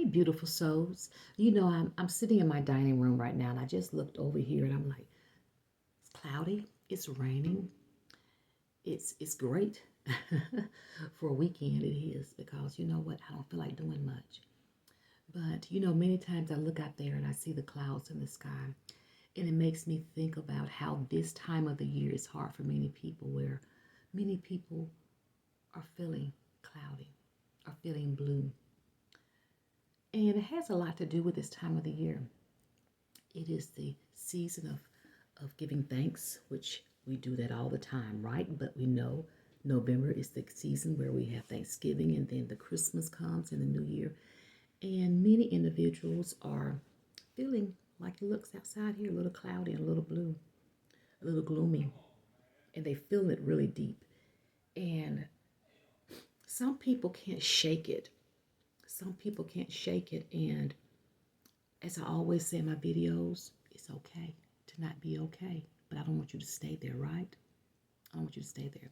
Hey, beautiful souls. I'm sitting in my dining room right now, and I just looked over here, and I'm like, it's cloudy, it's raining, it's great for a weekend. It is because you know what? I don't feel like doing much. But many times I look out there and I see the clouds in the sky, and it makes me think about how this time of the year is hard for many people, where many people are feeling cloudy, are feeling blue, and it has a lot to do with this time of the year. It is the season of giving thanks, which we do that all the time, right? But we know November is the season where we have Thanksgiving, and then the Christmas comes and the New Year. And many individuals are feeling like it looks outside here a little cloudy and a little blue, a little gloomy, and they feel it really deep. And some people can't shake it. Some people can't shake it. And as I always say in my videos, it's okay to not be okay. But I don't want you to stay there, right? I don't want you to stay there.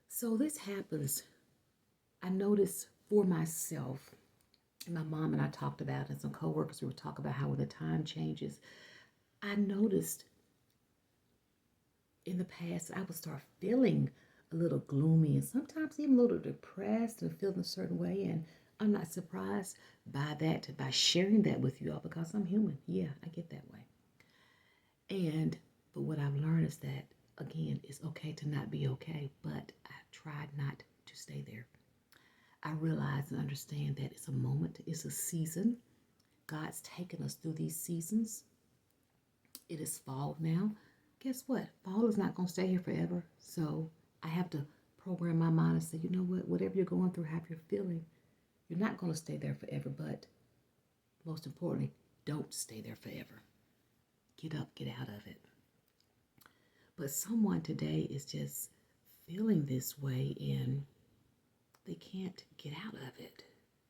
So this happens. I noticed for myself, and my mom and I talked about it, and some coworkers, we were talking about how when the time changes, I noticed in the past I would start feeling a little gloomy and sometimes even a little depressed and feeling a certain way. And I'm not surprised by that, by sharing that with you all, because I'm human. Yeah, I get that way. But what I've learned is that, again, it's okay to not be okay, but I tried not to stay there. I realize and understand that it's a moment, it's a season. God's taken us through these seasons. It is fall now. Guess what? Fall is not going to stay here forever. So I have to program my mind and say, you know what? Whatever you're going through, how you're feeling, you're not going to stay there forever. But most importantly, don't stay there forever. Get up, get out of it. But someone today is just feeling this way and they can't get out of it.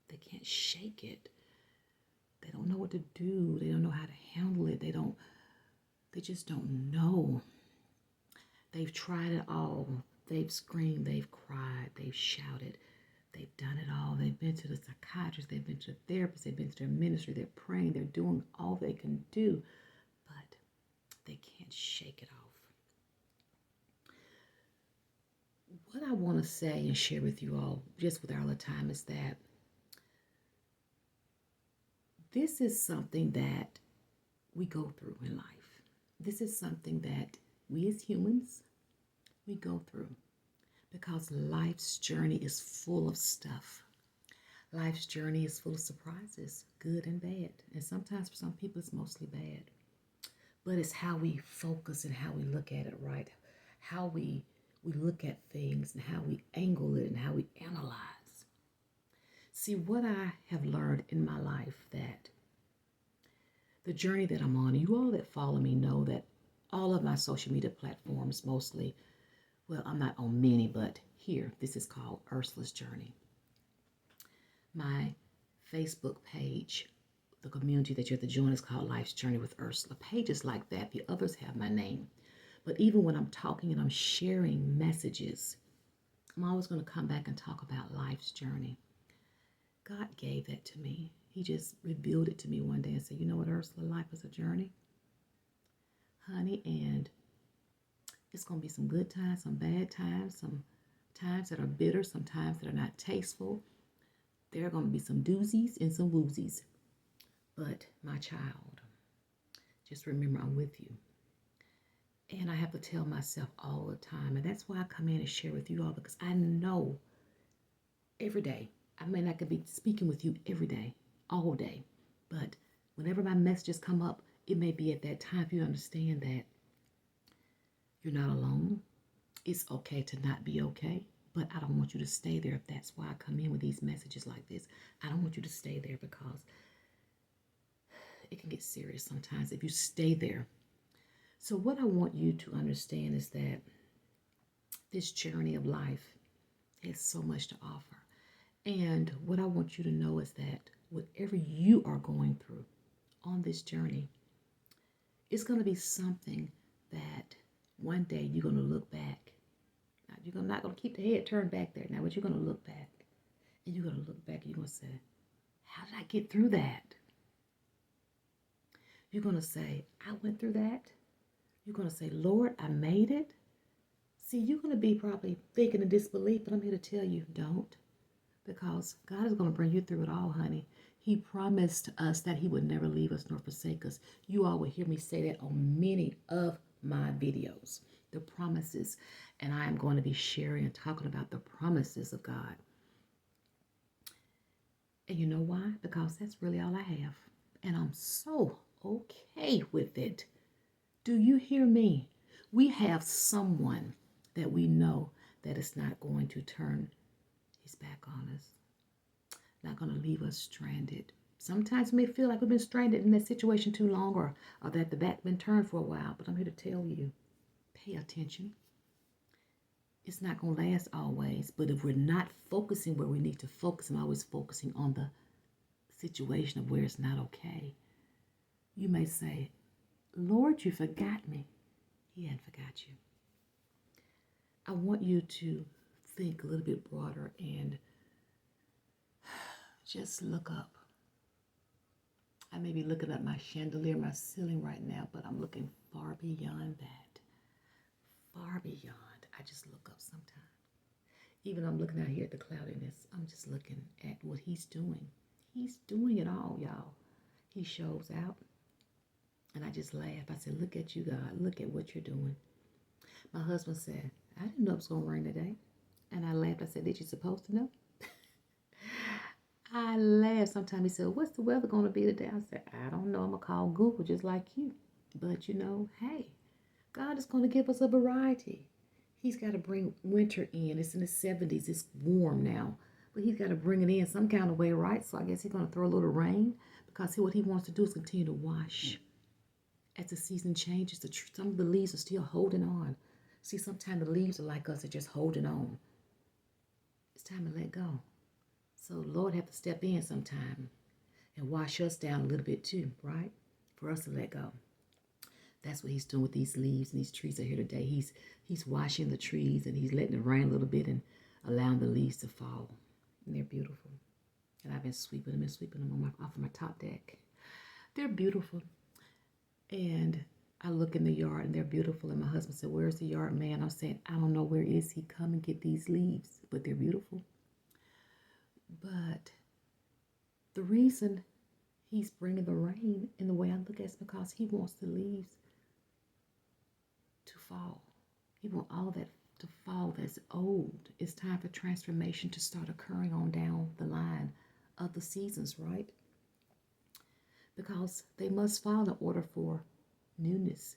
They can't shake it. They don't know what to do. They don't know how to handle it. They just don't know. They've tried it all. They've screamed, they've cried, they've shouted. They've done it all. They've been to the psychiatrist, they've been to the therapist, they've been to their ministry, they're praying, they're doing all they can do, but they can't shake it off. What I want to say and share with you all, just with all the time, is that this is something that we go through in life. This is something that we as humans, we go through because life's journey is full of stuff. Life's journey is full of surprises, good and bad. And sometimes for some people, it's mostly bad. But it's how we focus and how we look at it, right? How we look at things and how we angle it and how we analyze. See, what I have learned in my life, that the journey that I'm on, you all that follow me know that all of my social media platforms mostly, well, I'm not on many, but here, this is called Ursula's Journey. My Facebook page, the community that you have to join, is called Life's Journey with Ursula. Pages like that, the others have my name. But even when I'm talking and I'm sharing messages, I'm always going to come back and talk about life's journey. God gave that to me. He just revealed it to me one day and said, you know what, Ursula, life is a journey, honey, and it's going to be some good times, some bad times, some times that are bitter, some times that are not tasteful. There are going to be some doozies and some woozies. But my child, just remember I'm with you. And I have to tell myself all the time. And that's why I come in and share with you all, because I know every day, I may not could be speaking with you every day, all day. But whenever my messages come up, it may be at that time for you to understand that you're not alone. It's okay to not be okay. But I don't want you to stay there. That's why I come in with these messages like this. I don't want you to stay there because it can get serious sometimes if you stay there. So what I want you to understand is that this journey of life has so much to offer. And what I want you to know is that whatever you are going through on this journey, it's going to be something that one day you're going to look back. Now, you're not going to keep the head turned back there now, but you're going to look back. And you're going to look back and you're going to say, How did I get through that? You're going to say, I went through that. You're going to say, Lord, I made it. See, you're going to be probably thinking in disbelief, but I'm here to tell you, don't. Because God is going to bring you through it all, honey. He promised us that he would never leave us nor forsake us. You all will hear me say that on many of my videos. The promises. And I am going to be sharing and talking about the promises of God. And you know why? Because that's really all I have. And I'm so okay with it. Do you hear me? We have someone that we know that is not going to turn his back on us. Not going to leave us stranded. Sometimes we may feel like we've been stranded in that situation too long, or that the back been turned for a while. But I'm here to tell you, pay attention. It's not going to last always. But if we're not focusing where we need to focus and always focusing on the situation of where it's not okay, you may say, Lord, you forgot me. He hadn't forgot you. I want you to think a little bit broader and just look up. I may be looking at my chandelier, my ceiling right now, but I'm looking far beyond that. Far beyond. I just look up sometimes. Even I'm looking out here at the cloudiness, I'm just looking at what he's doing. He's doing it all, y'all. He shows out. And I just laugh. I said, look at you, God. Look at what you're doing. My husband said, I didn't know it was going to rain today. And I laughed. I said, did you supposed to know? I laughed. Sometimes he said, what's the weather going to be today? I said, I don't know. I'm going to call Google just like you. But, you know, hey, God is going to give us a variety. He's got to bring winter in. It's in the 70s. It's warm now. But he's got to bring it in some kind of way, right? So I guess he's going to throw a little rain. Because what he wants to do is continue to wash. As the season changes, some of the leaves are still holding on. See, sometimes the leaves are like us, they're just holding on. It's time to let go. So the Lord have to step in sometime and wash us down a little bit too, right? For us to let go. That's what he's doing with these leaves and these trees that are here today. He's washing the trees and he's letting it rain a little bit and allowing the leaves to fall. And they're beautiful. And I've been sweeping them off of my top deck. They're beautiful. And I look in the yard and they're beautiful. And my husband said, where's the yard man? I'm saying, I don't know, where is he? Come and get these leaves. But they're beautiful. But the reason he's bringing the rain in the way I look at it is because he wants the leaves to fall. He wants all that to fall that's old. It's time for transformation to start occurring on down the line of the seasons, right? Because they must fall in order for newness,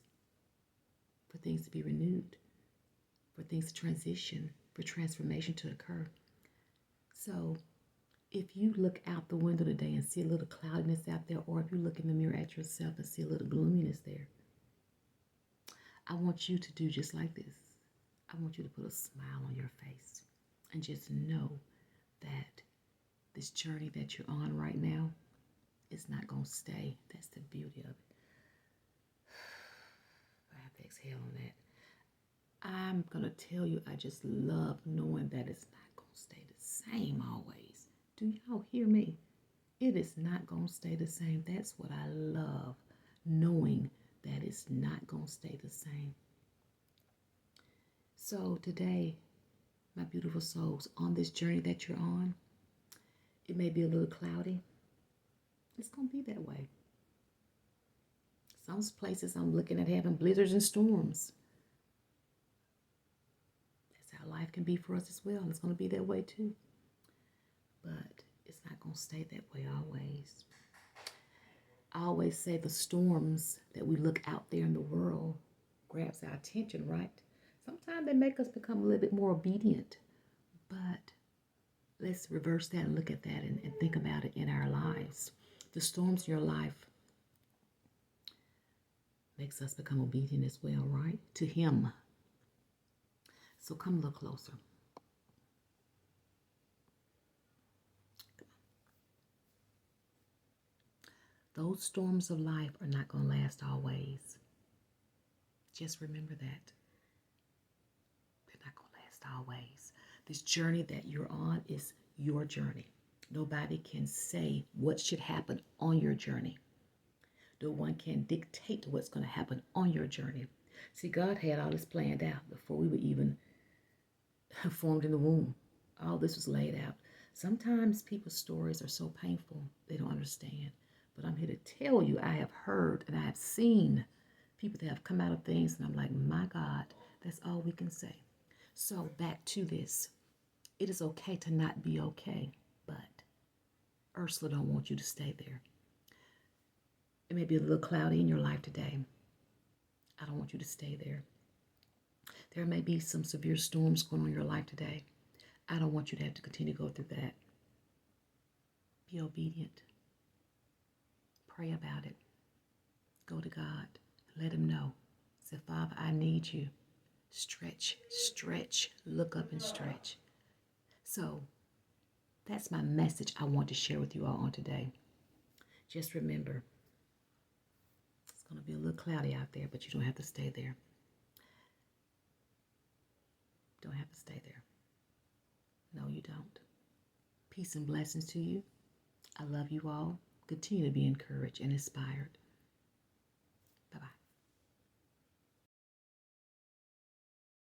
for things to be renewed, for things to transition, for transformation to occur. So if you look out the window today and see a little cloudiness out there, or if you look in the mirror at yourself and see a little gloominess there, I want you to do just like this. I want you to put a smile on your face and just know that this journey that you're on right now, it's not going to stay. That's the beauty of it. I have to exhale on that. I'm going to tell you, I just love knowing that it's not going to stay the same always. Do y'all hear me? It is not going to stay the same. That's what I love, knowing that it's not going to stay the same. So today, my beautiful souls, on this journey that you're on, it may be a little cloudy. It's going to be that way. Some places I'm looking at having blizzards and storms. That's how life can be for us as well. It's going to be that way too. But it's not going to stay that way always. I always say the storms that we look out there in the world grabs our attention, right? Sometimes they make us become a little bit more obedient. But let's reverse that and look at that and think about it in our lives. The storms in your life makes us become obedient as well, right? To him. So come a little closer. Those storms of life are not going to last always. Just remember that. They're not going to last always. This journey that you're on is your journey. Nobody can say what should happen on your journey. No one can dictate what's going to happen on your journey. See, God had all this planned out before we were even formed in the womb. All this was laid out. Sometimes people's stories are so painful, they don't understand. But I'm here to tell you, I have heard and I have seen people that have come out of things, and I'm like, my God, that's all we can say. So back to this. It is okay to not be okay, but Ursula don't want you to stay there. It may be a little cloudy in your life today. I don't want you to stay there. There may be some severe storms going on in your life today. I don't want you to have to continue to go through that. Be obedient. Pray about it. Go to God. Let him know. Say, Father, I need you. Stretch, stretch, look up and stretch. So that's my message I want to share with you all on today. Just remember, it's going to be a little cloudy out there, but you don't have to stay there. Don't have to stay there. No, you don't. Peace and blessings to you. I love you all. Continue to be encouraged and inspired.